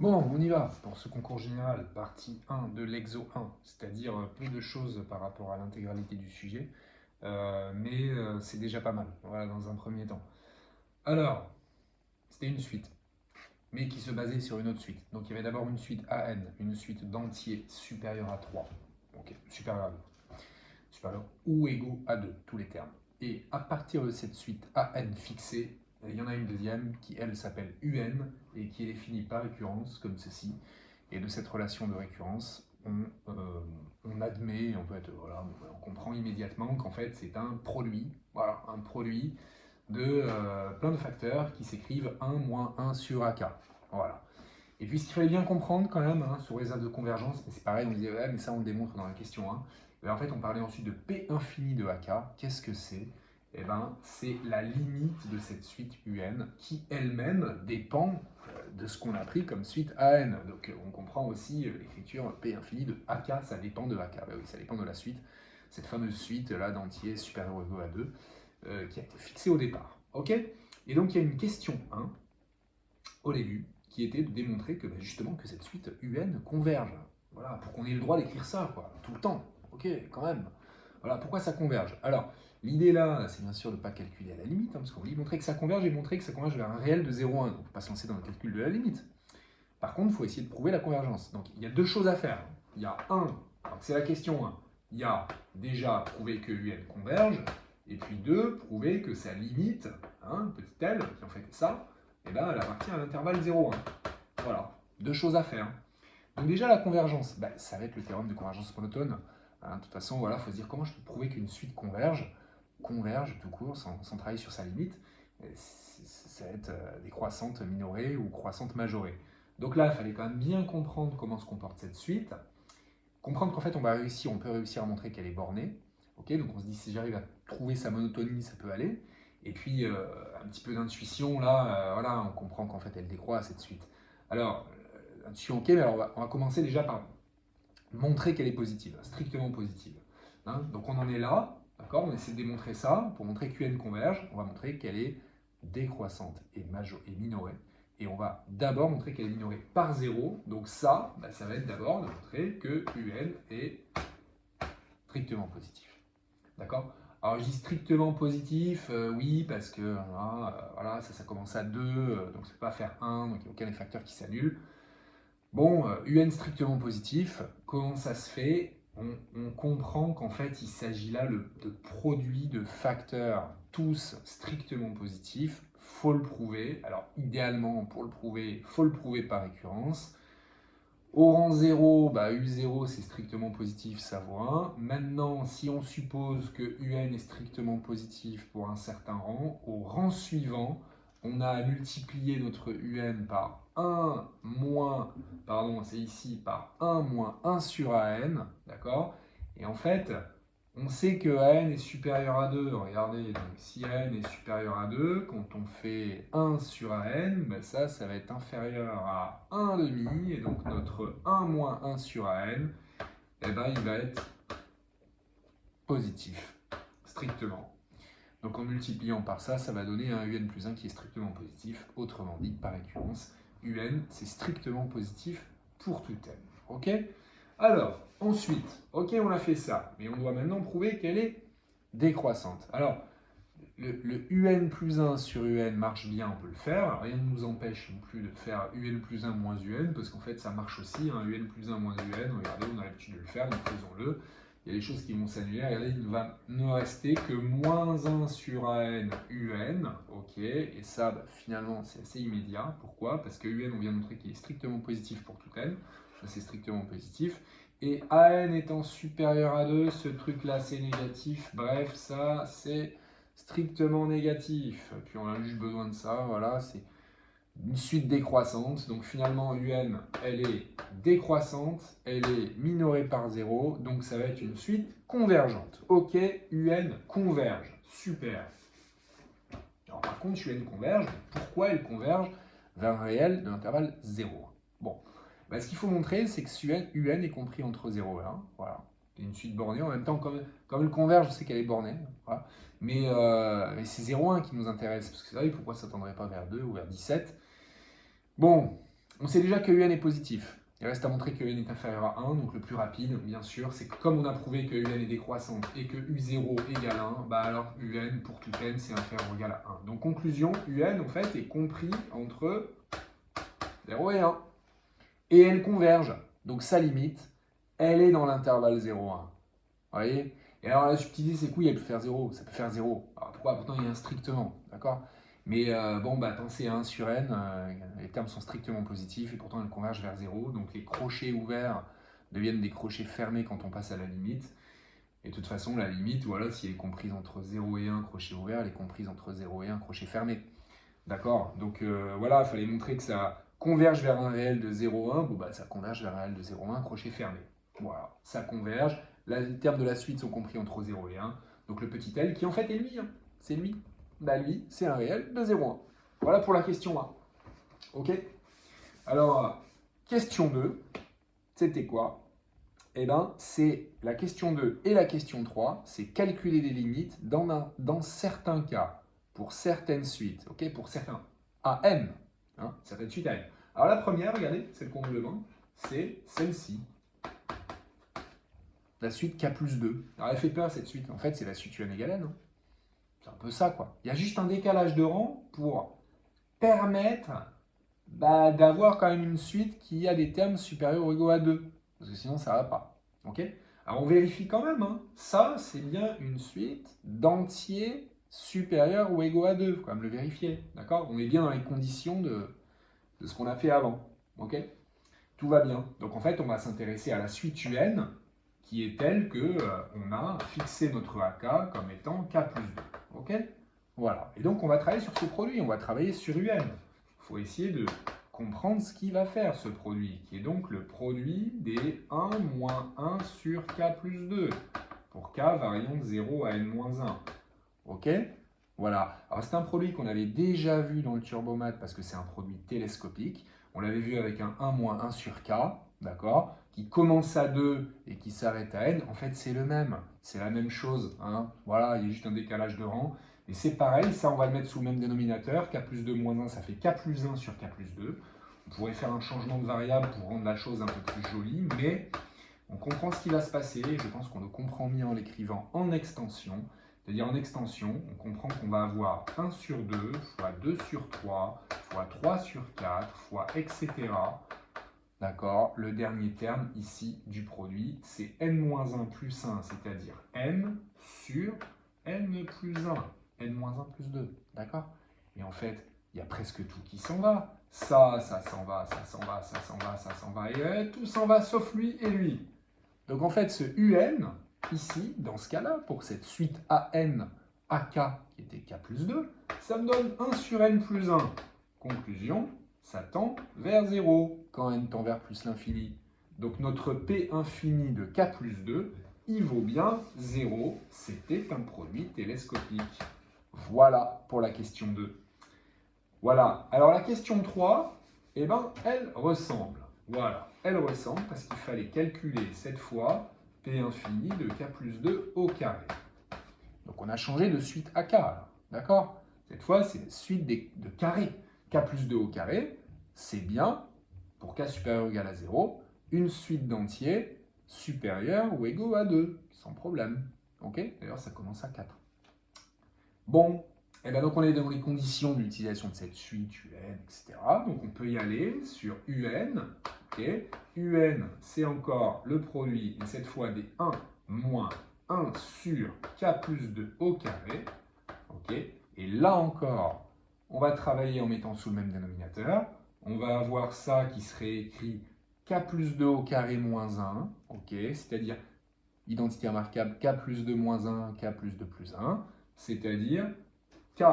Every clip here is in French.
Bon, on y va pour ce concours général, partie 1 de l'exo 1, c'est-à-dire peu de choses par rapport à l'intégralité du sujet, mais c'est déjà pas mal, voilà, dans un premier temps. Alors, c'était une suite, mais qui se basait sur une autre suite. Donc il y avait d'abord une suite AN, une suite d'entiers supérieure à 3, ok, supérieur à 2, supérieur ou égaux à 2, tous les termes. Et à partir de cette suite AN fixée, il y en a une deuxième qui, elle, s'appelle UN et qui est définie par récurrence, comme ceci. Et de cette relation de récurrence, on admet, en fait, voilà, on comprend immédiatement qu'en fait c'est un produit, voilà, un produit de plein de facteurs qui s'écrivent 1 moins 1 sur AK. Voilà. Et puis ce qu'il fallait bien comprendre quand même, hein, sur les aires de convergence, mais c'est pareil, on disait, ouais, mais ça on le démontre dans la question 1. Et en fait, on parlait ensuite de P infini de AK. Qu'est-ce que c'est? Eh ben, c'est la limite de cette suite UN qui elle-même dépend de ce qu'on a pris comme suite AN. Donc on comprend aussi l'écriture P infini de AK, ça dépend de AK. Ben oui, ça dépend de la suite, cette fameuse suite là d'entiers supérieur ou égaux à 2 qui a été fixée au départ. Ok? Et donc il y a une question 1 au début qui était de démontrer que justement que cette suite UN converge. Voilà, pour qu'on ait le droit d'écrire ça, quoi, tout le temps. Ok, quand même. Voilà, pourquoi ça converge? Alors, l'idée là, c'est bien sûr de ne pas calculer à la limite, hein, parce qu'on voulait montrer que ça converge et montrer que ça converge vers un réel de 0,1. Donc, il ne faut pas se lancer dans le calcul de la limite. Par contre, il faut essayer de prouver la convergence. Donc, il y a deux choses à faire. Il y a c'est la question 1. Il y a déjà prouver que UN converge, et puis 2, prouver que sa limite, petite L, qui en fait est ça, et ben, elle appartient à l'intervalle 0,1. Voilà, deux choses à faire. Donc déjà, la convergence, ça va être le théorème de convergence monotone. De toute façon, voilà, il faut se dire comment je peux prouver qu'une suite converge tout court, sans travailler sur sa limite. Ça va être décroissante minorée ou croissante majorée. Donc là, il fallait quand même bien comprendre comment se comporte cette suite, comprendre qu'en fait, on peut réussir à montrer qu'elle est bornée. Ok, donc on se dit, si j'arrive à trouver sa monotonie, ça peut aller. Et puis, un petit peu d'intuition, là, voilà, on comprend qu'en fait, elle décroît, cette suite. Alors, intuition, ok, mais alors on va commencer déjà par montrer qu'elle est positive, strictement positive. Donc on en est là, d'accord? On essaie de démontrer ça. Pour montrer que QN converge, on va montrer qu'elle est décroissante et minorée. Et on va d'abord montrer qu'elle est minorée par 0. Donc ça, ça va être d'abord de montrer que UN est strictement positif. D'accord? Alors je dis strictement positif, oui, parce que voilà, ça commence à 2, donc ça ne peut pas faire 1, donc il n'y a aucun des facteurs qui s'annule. Bon, UN strictement positif, comment ça se fait? On comprend qu'en fait, il s'agit là de produits de facteurs tous strictement positifs. Faut le prouver. Alors, idéalement, pour le prouver, faut le prouver par récurrence. Au rang 0, U0 c'est strictement positif, ça vaut 1. Maintenant, si on suppose que UN est strictement positif pour un certain rang, au rang suivant, on a à multiplier notre UN par 1 moins, pardon, c'est ici, par 1 moins 1 sur AN, d'accord? Et en fait, on sait que AN est supérieur à 2. Regardez, donc si AN est supérieur à 2, quand on fait 1 sur AN, ça va être inférieur à 1 demi. Et donc notre 1 moins 1 sur AN, il va être positif, strictement. Donc en multipliant par ça, ça va donner un UN plus 1 qui est strictement positif. Autrement dit, par récurrence, UN, c'est strictement positif pour tout n. Ok? Alors, ensuite, ok, on a fait ça, mais on doit maintenant prouver qu'elle est décroissante. Alors, le UN plus 1 sur UN marche bien, on peut le faire. Rien ne nous empêche non plus de faire UN plus 1 moins UN, parce qu'en fait, ça marche aussi. UN plus 1 moins UN, regardez, on a l'habitude de le faire, donc faisons-le. Il y a des choses qui vont s'annuler. Regardez, il ne va ne rester que moins 1 sur AN UN. Ok, et ça, finalement, c'est assez immédiat. Pourquoi? Parce que UN, on vient de montrer qu'il est strictement positif pour tout N. Ça, c'est strictement positif. Et AN étant supérieur à 2, ce truc-là, c'est négatif. Bref, ça, c'est strictement négatif. Puis on a juste besoin de ça, voilà, c'est une suite décroissante. Donc finalement, UN, elle est décroissante, elle est minorée par 0, donc ça va être une suite convergente. Ok, UN converge, super. Alors par contre, UN converge, pourquoi elle converge vers un réel de l'intervalle 0? Bon, ce qu'il faut montrer, c'est que UN est compris entre 0 et 1, voilà. C'est une suite bornée, en même temps, comme elle converge, je sais qu'elle est bornée, voilà. Mais c'est 0,1 qui nous intéresse, parce que vous savez pourquoi ça ne tendrait pas vers 2 ou vers 17. Bon, On sait déjà que UN est positif. Il reste à montrer que UN est inférieur à 1, donc le plus rapide, bien sûr, c'est que comme on a prouvé que UN est décroissante et que U0 égale 1, bah alors UN, pour tout N, c'est inférieur ou égal à 1. Donc conclusion, UN, en fait, est compris entre 0 et 1. Et elle converge. Donc sa limite, elle est dans l'intervalle 0,1. Vous voyez? Et alors la subtilité, c'est que oui, elle peut faire 0. Ça peut faire 0. Alors pourquoi? Pourtant, il y a un strictement. D'accord? Mais bon, bah, pensez à 1 sur n, les termes sont strictement positifs et pourtant elles convergent vers 0. Donc les crochets ouverts deviennent des crochets fermés quand on passe à la limite. Et de toute façon, la limite, voilà, si elle est comprise entre 0 et 1, crochet ouvert, elle est comprise entre 0 et 1, crochet fermé. D'accord? Donc voilà, il fallait montrer que ça converge vers un réel de 0,1. Bon, bah, ça converge vers un réel de 0,1, crochet fermé. Voilà, ça converge. Les termes de la suite sont compris entre 0 et 1. Donc le petit L, qui en fait est lui, hein, c'est lui. Bah lui, c'est un réel de 0,1. Voilà pour la question 1. Ok? Alors, question 2, c'était quoi? Eh bien, c'est la question 2 et la question 3, c'est calculer les limites dans certains cas, pour certaines suites, ok, pour certains AN, hein, certaines suites AN. Alors la première, regardez, celle qu'on nous demande, c'est celle-ci, la suite K plus 2. Alors elle fait peur cette suite, en fait c'est la suite UN égale N, hein. C'est un peu ça quoi. Il y a juste un décalage de rang pour permettre d'avoir quand même une suite qui a des termes supérieurs ou égaux à 2, parce que sinon ça ne va pas, ok? Alors on vérifie quand même, hein. Ça c'est bien une suite d'entiers supérieurs ou égaux à 2, il faut quand même le vérifier, d'accord? On est bien dans les conditions de ce qu'on a fait avant, ok? Tout va bien. Donc en fait on va s'intéresser à la suite UN qui est telle que on a fixé notre AK comme étant K plus 2, ok? Voilà, et donc on va travailler sur ce produit, on va travailler sur UN. Il faut essayer de comprendre ce qu'il va faire ce produit, qui est donc le produit des 1 moins 1 sur K plus 2, pour K variant de 0 à N-1. Ok? Voilà. Alors c'est un produit qu'on avait déjà vu dans le Turbomat parce que c'est un produit télescopique. On l'avait vu avec un 1 moins 1 sur K, d'accord? Qui commence à 2 et qui s'arrête à N. En fait, c'est le même. C'est la même chose, hein. Voilà, il y a juste un décalage de rang. Et c'est pareil, ça on va le mettre sous le même dénominateur. K plus 2 moins 1, ça fait K plus 1 sur K plus 2. On pourrait faire un changement de variable pour rendre la chose un peu plus jolie, mais on comprend ce qui va se passer. Je pense qu'on le comprend mieux en l'écrivant en extension. C'est-à-dire en extension, on comprend qu'on va avoir 1 sur 2, fois 2 sur 3, fois 3 sur 4, fois etc. D'accord? Le dernier terme ici du produit, c'est n-1 plus 1, c'est-à-dire n sur n plus 1, n-1 plus 2. D'accord? Et en fait, il y a presque tout qui s'en va. Ça s'en va, ça s'en va, ça s'en va, ça s'en va, et tout s'en va sauf lui et lui. Donc en fait, ce UN, ici, dans ce cas-là, pour cette suite AN, AK, qui était K plus 2, ça me donne 1 sur N plus 1. Conclusion, ça tend vers 0 quand N tend vers plus l'infini. Donc notre P infini de K plus 2, il vaut bien 0. C'était un produit télescopique. Voilà pour la question 2. Voilà. Alors la question 3, eh ben, elle ressemble. Voilà, elle ressemble parce qu'il fallait calculer cette fois P infini de K plus 2 au carré. Donc on a changé de suite à K, d'accord? Cette fois, c'est la suite de carré. K plus 2 au carré, c'est bien, pour K supérieur ou égal à 0, une suite d'entiers supérieurs ou égaux à 2, sans problème. Ok? D'ailleurs, ça commence à 4. Bon, et bien donc on est dans les conditions d'utilisation de cette suite UN, etc. Donc on peut y aller sur UN. Okay. UN, c'est encore le produit, et cette fois des 1 moins 1 sur K plus 2 au carré. Okay. Et là encore, on va travailler en mettant sous le même dénominateur. On va avoir ça qui serait écrit K plus 2 au carré moins 1. Okay. C'est-à-dire identité remarquable K plus 2 moins 1, K plus 2 plus 1. C'est-à-dire K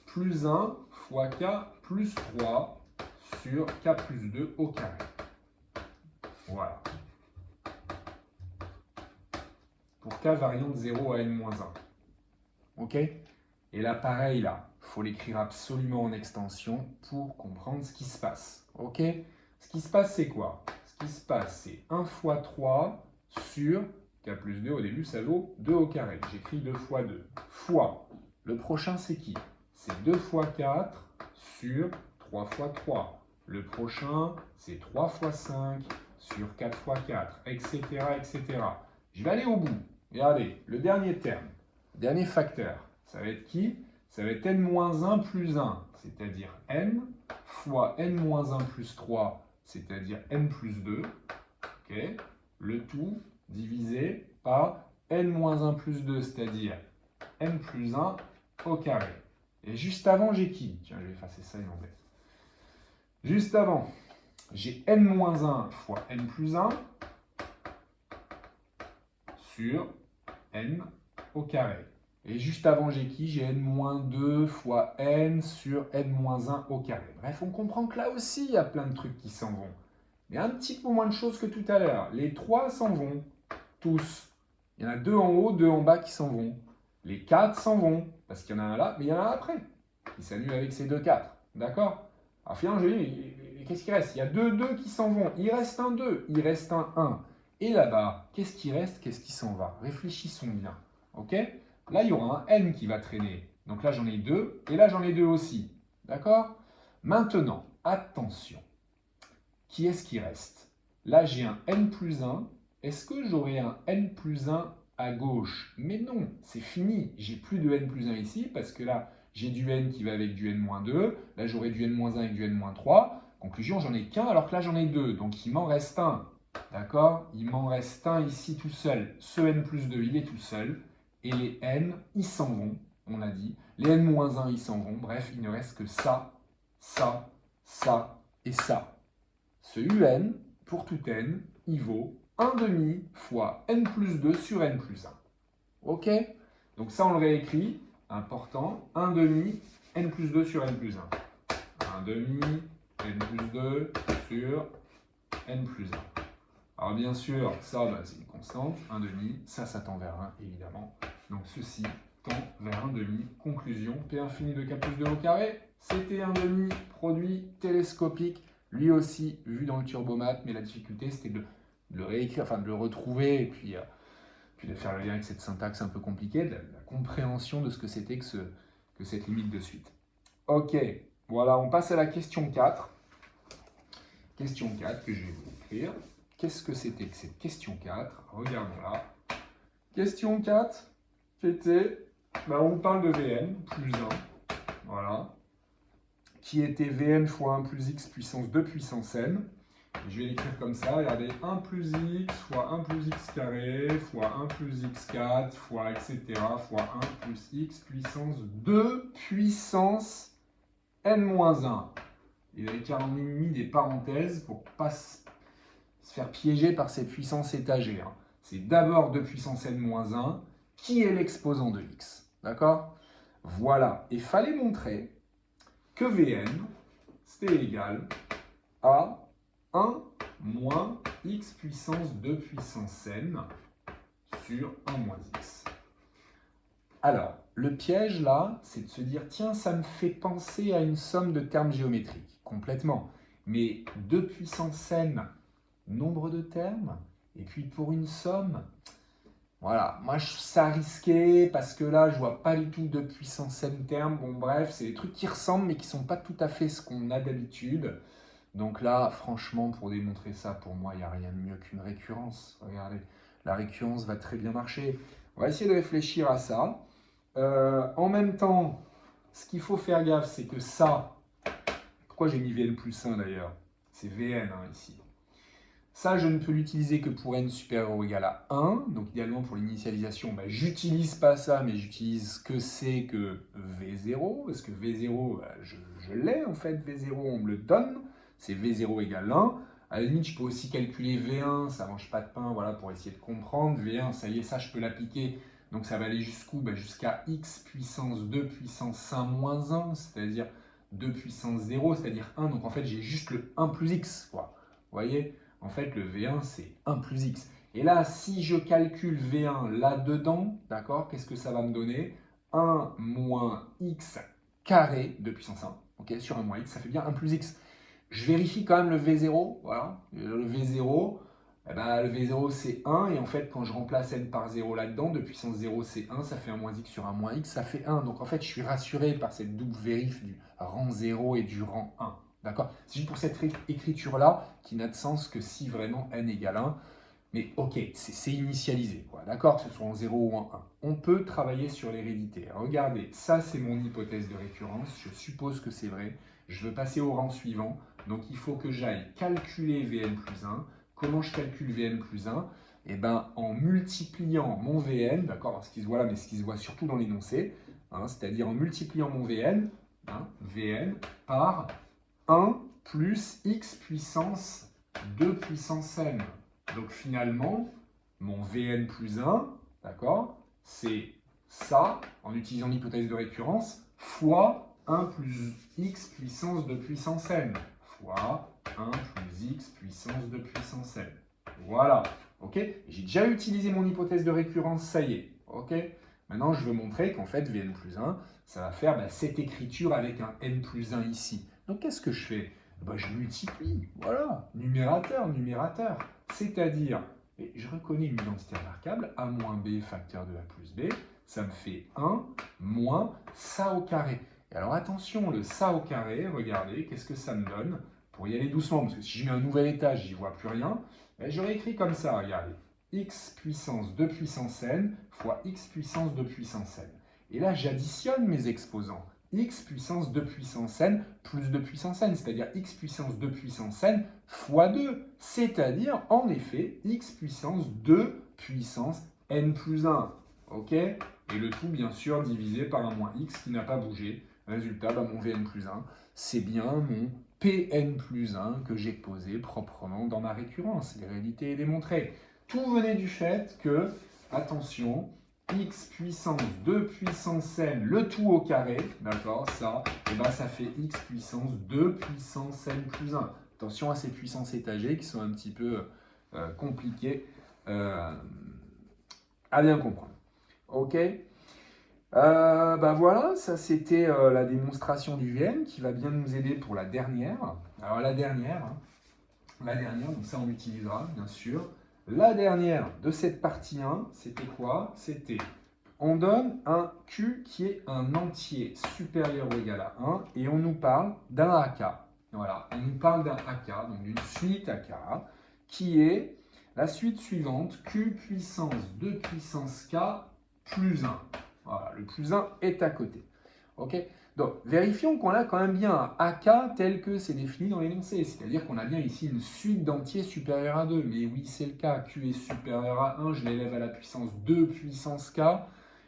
plus 1 fois K plus 3 sur K plus 2 au carré. Voilà. Pour K variant de 0 à N-1. Ok? Et là, pareil, là, il faut l'écrire absolument en extension pour comprendre ce qui se passe. Ok? Ce qui se passe, c'est quoi? Ce qui se passe, c'est 1 fois 3 sur K plus 2, au début, ça vaut 2 au carré. J'écris 2 fois 2. Fois. Le prochain, c'est qui? C'est 2 fois 4 sur 3 fois 3. Le prochain, c'est 3 fois 5 sur 4 fois 4, etc., etc. Je vais aller au bout. Regardez, le dernier terme, le dernier facteur, ça va être qui? Ça va être n-1 plus 1, c'est-à-dire n fois n-1 plus 3, c'est-à-dire n plus 2. Okay. Le tout divisé par n-1 plus 2, c'est-à-dire n plus 1 au carré. Et juste avant, j'ai qui? Tiens, je vais effacer ça, il m'embête. Juste avant, j'ai n-1 fois n plus 1 sur n au carré. Et juste avant, j'ai qui? J'ai n-2 fois n sur n-1 au carré. Bref, on comprend que là aussi, il y a plein de trucs qui s'en vont. Mais un petit peu moins de choses que tout à l'heure. Les 3 s'en vont, tous. Il y en a 2 en haut, 2 en bas qui s'en vont. Les 4 s'en vont, parce qu'il y en a un là, mais il y en a un après, qui s'annule avec ces 2 4. D'accord? Alors finalement, je dis, qu'est-ce qui reste? Il y a 2 2 qui s'en vont. Il reste un 2, il reste un 1. Et là-bas, qu'est-ce qui reste? Qu'est-ce qui s'en va? Réfléchissons bien. Ok? Là, il y aura un n qui va traîner. Donc là, j'en ai 2, et là, j'en ai 2 aussi. D'accord? Maintenant, attention. Qui est-ce qui reste? Là, j'ai un n plus 1. Est-ce que j'aurai un n plus 1 à gauche? Mais non, c'est fini. J'ai plus de n plus 1 ici parce que là, j'ai du n qui va avec du n-2. Là, j'aurai du n-1 avec du n-3. Conclusion, j'en ai qu'un alors que là, j'en ai deux. Donc, il m'en reste un. D'accord? Il m'en reste un ici tout seul. Ce n plus 2, il est tout seul. Et les n, ils s'en vont, on a dit. Les n-1, ils s'en vont. Bref, il ne reste que ça, ça, ça et ça. Ce un, pour tout n, il vaut 1 demi fois n plus 2 sur n plus 1. Ok? Donc ça, on le réécrit. Important. 1 demi n plus 2 sur n plus 1. 1 demi n plus 2 sur n plus 1. Alors bien sûr, ça, c'est une constante. 1 demi, ça tend vers 1, évidemment. Donc ceci tend vers 1 demi. Conclusion, P infini de k plus 2 au carré, c'était 1 demi, produit télescopique. Lui aussi, vu dans le turbomat, mais la difficulté, c'était de le réécrire, enfin de le retrouver, et puis de faire le lien avec cette syntaxe un peu compliquée, de la compréhension de ce que c'était que cette limite de suite. Ok, voilà, on passe à la question 4. Question 4 que je vais vous écrire. Qu'est-ce que c'était que cette question 4? Regardons-la. Question 4, c'était, on parle de Vn plus 1, voilà, qui était Vn fois 1 plus x puissance 2 puissance n. Je vais l'écrire comme ça, regardez, 1 plus x fois 1 plus x carré fois 1 plus x4 fois etc. fois 1 plus x puissance 2 puissance n-1. Il avait carrément mis des parenthèses pour ne pas se faire piéger par ces puissances étagées. C'est d'abord 2 puissance n-1 qui est l'exposant de x. D'accord? Voilà. Et il fallait montrer que Vn, c'était égal à 1 moins x puissance 2 puissance n sur 1 moins x. Alors, le piège là, c'est de se dire, tiens, ça me fait penser à une somme de termes géométriques, complètement. Mais 2 puissance n, nombre de termes, et puis pour une somme, voilà, moi ça risqué parce que là je vois pas du tout de puissance n termes. Bon bref, c'est des trucs qui ressemblent mais qui sont pas tout à fait ce qu'on a d'habitude. Donc là, franchement, pour démontrer ça, pour moi, il n'y a rien de mieux qu'une récurrence. Regardez, la récurrence va très bien marcher. On va essayer de réfléchir à ça. En même temps, ce qu'il faut faire gaffe, c'est que ça, pourquoi j'ai mis Vn plus 1 d'ailleurs? C'est Vn ici. Ça, je ne peux l'utiliser que pour n supérieur ou égal à 1. Donc, idéalement, pour l'initialisation, j'utilise pas ça, mais j'utilise que C que V0. Parce que V0, je l'ai en fait. V0, on me le donne. C'est V0 égale 1. À la limite, je peux aussi calculer V1. Ça ne mange pas de pain, voilà, pour essayer de comprendre. V1, ça y est, ça, je peux l'appliquer. Donc, ça va aller jusqu'où? Jusqu'à x puissance 2 puissance 1 moins 1, c'est-à-dire 2 puissance 0, c'est-à-dire 1. Donc, en fait, j'ai juste le 1 plus x, quoi. Vous voyez? En fait, le V1, c'est 1 plus x. Et là, si je calcule V1 là-dedans, d'accord, qu'est-ce que ça va me donner? 1 moins x carré de puissance 1, ok, sur 1 moins x, ça fait bien 1 plus x. Je vérifie quand même le V0, voilà, le V0, le V0 c'est 1, et en fait, quand je remplace n par 0 là-dedans, de puissance 0 c'est 1, ça fait 1 moins x sur 1 moins x, ça fait 1. Donc en fait, je suis rassuré par cette double vérif du rang 0 et du rang 1. D'accord? C'est juste pour cette écriture-là qui n'a de sens que si vraiment n égale 1. Mais ok, c'est initialisé, quoi. D'accord? Que ce soit en 0 ou en 1. On peut travailler sur l'hérédité. Regardez, ça c'est mon hypothèse de récurrence. Je suppose que c'est vrai. Je veux passer au rang suivant. Donc il faut que j'aille calculer Vn plus 1. Comment je calcule Vn plus 1? Eh bien, en multipliant mon Vn, d'accord, ce qui se voit là, mais ce qui se voit surtout dans l'énoncé, hein, c'est-à-dire en multipliant mon Vn, hein, Vn, par 1 plus x puissance 2 puissance n. Donc finalement, mon Vn plus 1, d'accord, c'est ça, en utilisant l'hypothèse de récurrence, fois 1 plus x puissance 2 puissance n, fois 1 plus x puissance 2 puissance n. Voilà, ok? J'ai déjà utilisé mon hypothèse de récurrence, ça y est, ok? Maintenant, je veux montrer qu'en fait, Vn plus 1, ça va faire cette écriture avec un n plus 1 ici. Donc, qu'est-ce que je fais? Je multiplie, voilà, numérateur, numérateur. C'est-à-dire, et je reconnais une identité remarquable, a moins b facteur de a plus b, ça me fait 1 moins ça au carré. Et alors attention, le ça au carré, regardez, qu'est-ce que ça me donne? Pour y aller doucement, parce que si je mets un nouvel étage, j'y vois plus rien, j'aurais écrit comme ça, regardez, x puissance 2 puissance n fois x puissance 2 puissance n. Et là, j'additionne mes exposants. X puissance 2 puissance n plus 2 puissance n, c'est-à-dire x puissance 2 puissance n fois 2, c'est-à-dire en effet x puissance 2 puissance n plus 1. Ok? Et le tout, bien sûr, divisé par un moins x qui n'a pas bougé. Résultat, mon Vn plus 1, c'est bien mon Pn plus 1 que j'ai posé proprement dans ma récurrence. La réalité est démontrée. Tout venait du fait que, attention, x puissance 2 puissance n, le tout au carré, d'accord, ça, ça fait x puissance 2 puissance n plus 1. Attention à ces puissances étagées qui sont un petit peu compliquées à bien comprendre. Ok? Voilà, ça c'était la démonstration du Vn qui va bien nous aider pour la dernière. Alors la dernière, donc ça on l'utilisera bien sûr. La dernière de cette partie 1, c'était quoi? C'était, on donne un Q qui est un entier supérieur ou égal à 1 et on nous parle d'un AK. Voilà, on nous parle d'un AK, donc d'une suite AK, qui est la suite suivante, Q puissance 2 puissance K plus 1. Voilà, le plus 1 est à côté. Ok? Donc, vérifions qu'on a quand même bien un AK tel que c'est défini dans l'énoncé. C'est-à-dire qu'on a bien ici une suite d'entiers supérieure à 2. Mais oui, c'est le cas. Q est supérieur à 1, je l'élève à la puissance 2 puissance K.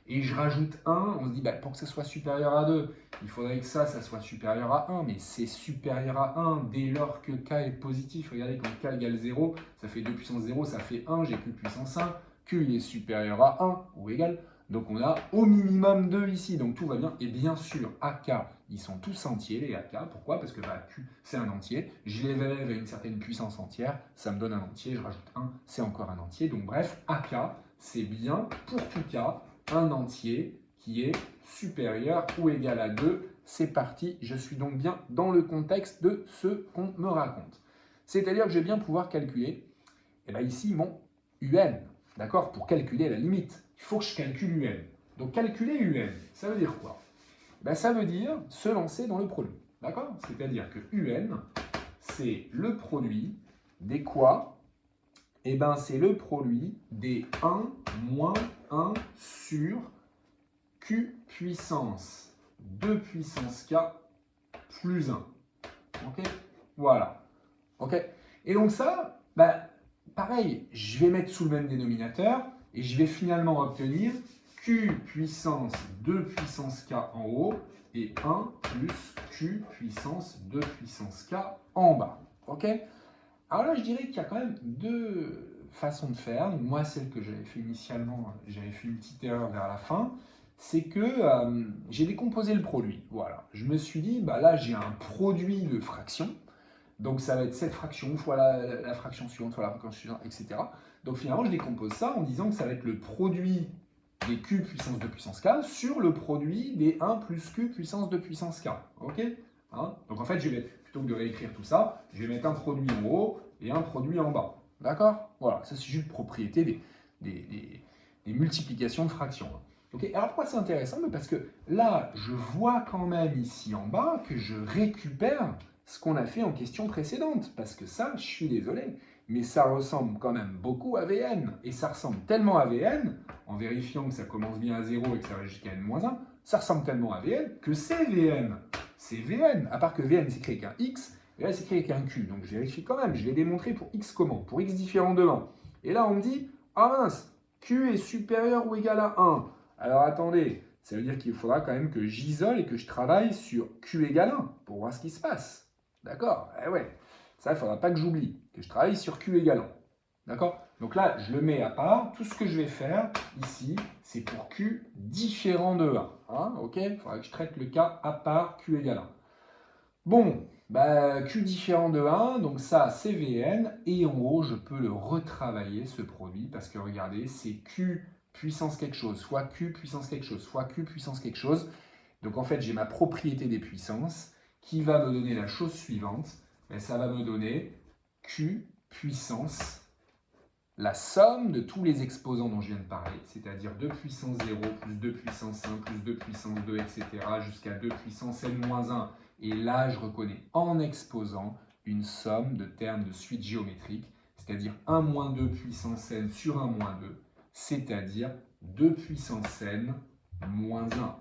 Et je rajoute 1. On se dit, pour que ça soit supérieur à 2, il faudrait que ça soit supérieur à 1. Mais c'est supérieur à 1 dès lors que K est positif. Regardez, quand K égale 0, ça fait 2 puissance 0, ça fait 1. J'ai Q puissance 1. Q il est supérieur à 1 ou égal. Donc on a au minimum 2 ici, donc tout va bien. Et bien sûr, AK, ils sont tous entiers, les AK. Pourquoi? Parce que Q, c'est un entier. Je l'élève à une certaine puissance entière, ça me donne un entier. Je rajoute 1, c'est encore un entier. Donc bref, AK, c'est bien, pour tout cas, un entier qui est supérieur ou égal à 2. C'est parti, je suis donc bien dans le contexte de ce qu'on me raconte. C'est-à-dire que je vais bien pouvoir calculer, ici, mon UN. D'accord? Pour calculer la limite, il faut que je calcule UN. Donc calculer UN, ça veut dire quoi? Ça veut dire se lancer dans le produit. D'accord? C'est-à-dire que UN, c'est le produit des quoi? C'est le produit des 1 moins 1 sur Q puissance 2 puissance K plus 1. Ok? Voilà. Ok? Et donc ça, pareil, je vais mettre sous le même dénominateur et je vais finalement obtenir Q puissance 2 puissance K en haut et 1 plus Q puissance 2 puissance K en bas. Ok? Alors là, je dirais qu'il y a quand même deux façons de faire. Donc moi, celle que j'avais fait initialement, j'avais fait une petite erreur vers la fin, c'est que j'ai décomposé le produit. Voilà. Je me suis dit, là, j'ai un produit de fractions. Donc ça va être cette fraction fois la fraction suivante fois la fraction suivante, etc. Donc finalement, je décompose ça en disant que ça va être le produit des q puissance 2 puissance k sur le produit des 1 plus q puissance 2 puissance k. Ok? Donc en fait, plutôt que de réécrire tout ça, je vais mettre un produit en haut et un produit en bas. D'accord? Voilà, ça c'est juste propriété des multiplications de fractions. Ok, alors pourquoi c'est intéressant? Parce que là, je vois quand même ici en bas que je récupère ce qu'on a fait en question précédente. Parce que ça, je suis désolé, mais ça ressemble quand même beaucoup à Vn. Et ça ressemble tellement à Vn, en vérifiant que ça commence bien à 0 et que ça va jusqu'à n-1, ça ressemble tellement à Vn que c'est Vn. C'est Vn, à part que Vn s'écrit avec un x, et là c'est écrit avec un q. Donc je vérifie quand même, je l'ai démontré pour x comment? Pour x différent de 1. Et là on me dit, ah mince, q est supérieur ou égal à 1. Alors attendez, ça veut dire qu'il faudra quand même que j'isole et que je travaille sur q égale 1 pour voir ce qui se passe. D'accord? Eh ouais, ça il ne faudra pas que j'oublie, que je travaille sur q égale 1. D'accord? Donc là, je le mets à part. Tout ce que je vais faire ici, c'est pour q différent de 1. Hein, ok? Il faudra que je traite le cas à part q égale 1. Bon, bah, q différent de 1, donc ça c'est Vn, et en haut je peux le retravailler ce produit, parce que regardez, c'est q puissance quelque chose, fois q puissance quelque chose, fois q puissance quelque chose. Donc en fait j'ai ma propriété des puissances qui va me donner la chose suivante, et ça va me donner q puissance la somme de tous les exposants dont je viens de parler, c'est-à-dire 2 puissance 0 plus 2 puissance 1 plus 2 puissance 2, etc. jusqu'à 2 puissance n-1. Et là, je reconnais en exposant une somme de termes de suite géométrique, c'est-à-dire 1 moins 2 puissance n sur 1 moins 2, c'est-à-dire 2 puissance n moins 1.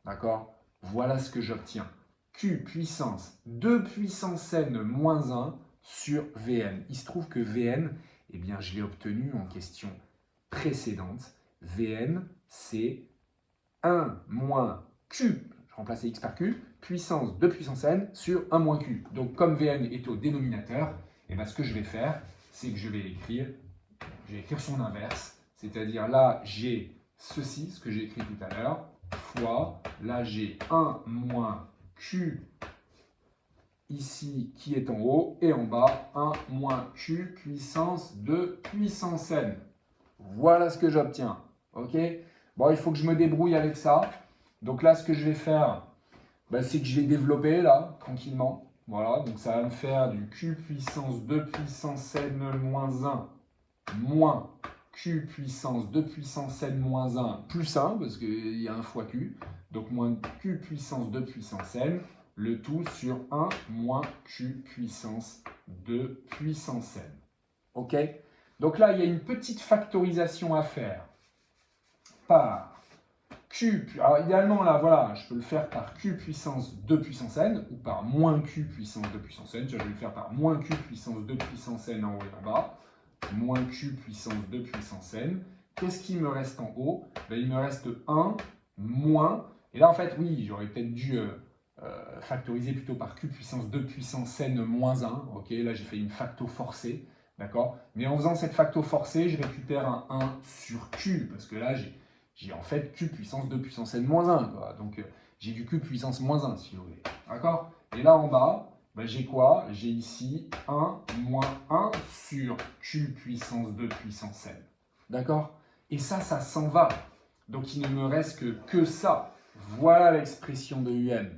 D'accord? Voilà ce que j'obtiens. Q puissance 2 puissance n moins 1 sur Vn. Il se trouve que Vn, eh bien, je l'ai obtenu en question précédente. Vn, c'est 1 moins Q, je remplaçais x par Q, puissance 2 puissance n sur 1 moins Q. Donc, comme Vn est au dénominateur, eh bien, ce que je vais faire, c'est que je vais écrire son inverse. C'est-à-dire là, j'ai ceci, ce que j'ai écrit tout à l'heure, fois, là j'ai 1 moins Q ici qui est en haut, et en bas, 1 moins Q puissance 2 puissance n. Voilà ce que j'obtiens. Ok? Bon, il faut que je me débrouille avec ça. Donc là, ce que je vais faire, bah, c'est que je vais développer là, tranquillement. Voilà, donc ça va me faire du Q puissance 2 puissance n moins 1 moins Q puissance 2 puissance n moins 1 plus 1, parce qu'il y a un fois Q. Donc moins Q puissance 2 puissance n, le tout sur 1 moins Q puissance 2 puissance n. OK? Donc là, il y a une petite factorisation à faire par Q. Alors idéalement, là, voilà, je peux le faire par Q puissance 2 puissance n ou par moins Q puissance 2 puissance n. Je vais le faire par moins Q puissance 2 puissance n en haut et en bas. Moins Q puissance 2 puissance n. Qu'est-ce qui me reste en haut? Ben, il me reste 1 moins, et là en fait oui, j'aurais peut-être dû factoriser plutôt par Q puissance 2 puissance n moins 1, ok, là j'ai fait une facto forcée, d'accord, mais en faisant cette facto forcée, je récupère un 1 sur Q, parce que là j'ai en fait Q puissance 2 puissance n moins 1, quoi. Donc j'ai du Q puissance moins 1 si vous voulez, d'accord, et là en bas, ben, j'ai quoi? J'ai ici 1 moins 1 sur Q puissance 2 puissance n. D'accord? Et ça s'en va. Donc il ne me reste que ça. Voilà l'expression de UN.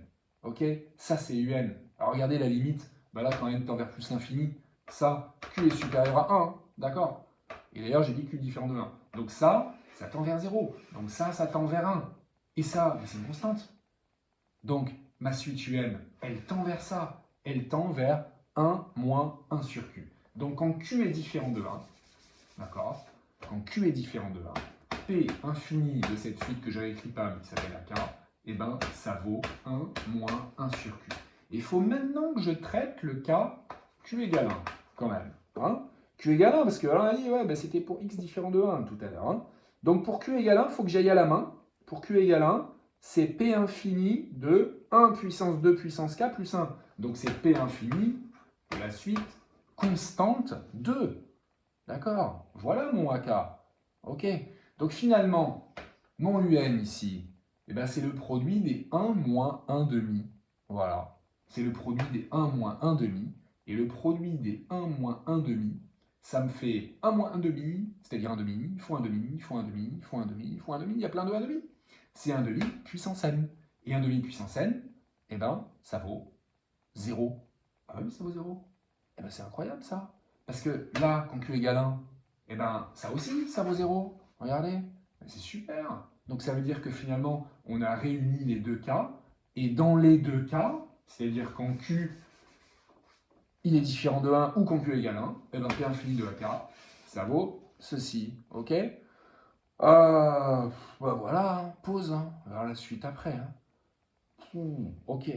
Ok? Ça c'est UN. Alors regardez la limite. Ben là, quand n tend vers plus l'infini, ça, Q est supérieur à 1. D'accord? Et d'ailleurs, j'ai dit Q différent de 1. Donc ça tend vers 0. Donc ça tend vers 1. Et ça, c'est une constante. Donc ma suite UN, elle tend vers ça. Elle tend vers 1 moins 1 sur Q. Donc quand Q est différent de 1, d'accord, quand Q est différent de 1, P infini de cette suite que j'avais écrit pas, mais qui s'appelle AK, eh ben, ça vaut 1 moins 1 sur Q. Et il faut maintenant que je traite le cas Q égale 1, quand même. Hein, Q égale 1, parce que là, on a dit, ouais, ben, c'était pour X différent de 1 tout à l'heure. Hein. Donc pour Q égale 1, il faut que j'aille à la main. Pour Q égale 1, c'est P infini de 1 puissance 2 puissance K plus 1. Donc c'est P infini de la suite constante 2. D'accord? Voilà mon AK. Ok? Donc finalement, mon UN ici, eh ben, c'est le produit des 1 moins 1 demi. Voilà. C'est le produit des 1 moins 1 demi. Et le produit des 1 moins 1 demi, ça me fait 1 moins 1 demi, c'est-à-dire 1 demi, fois 1 demi, fois 1 demi, fois 1 demi, fois 1 demi. Il y a plein de 1 demi. C'est 1 demi puissance n. Et 1 demi puissance n, eh ben, ça vaut 0. Ah oui, ça vaut 0. Eh ben, c'est incroyable ça. Parce que là, quand Q égale 1, eh ben, ça aussi, ça vaut 0. Regardez, c'est super. Donc ça veut dire que finalement, on a réuni les deux cas. Et dans les deux cas, c'est-à-dire quand Q il est différent de 1 ou complet égal 1, et donc P infini de AK, ça vaut ceci, ok? Bah voilà, hein, pause, hein, on verra la suite après. Hein. Ok.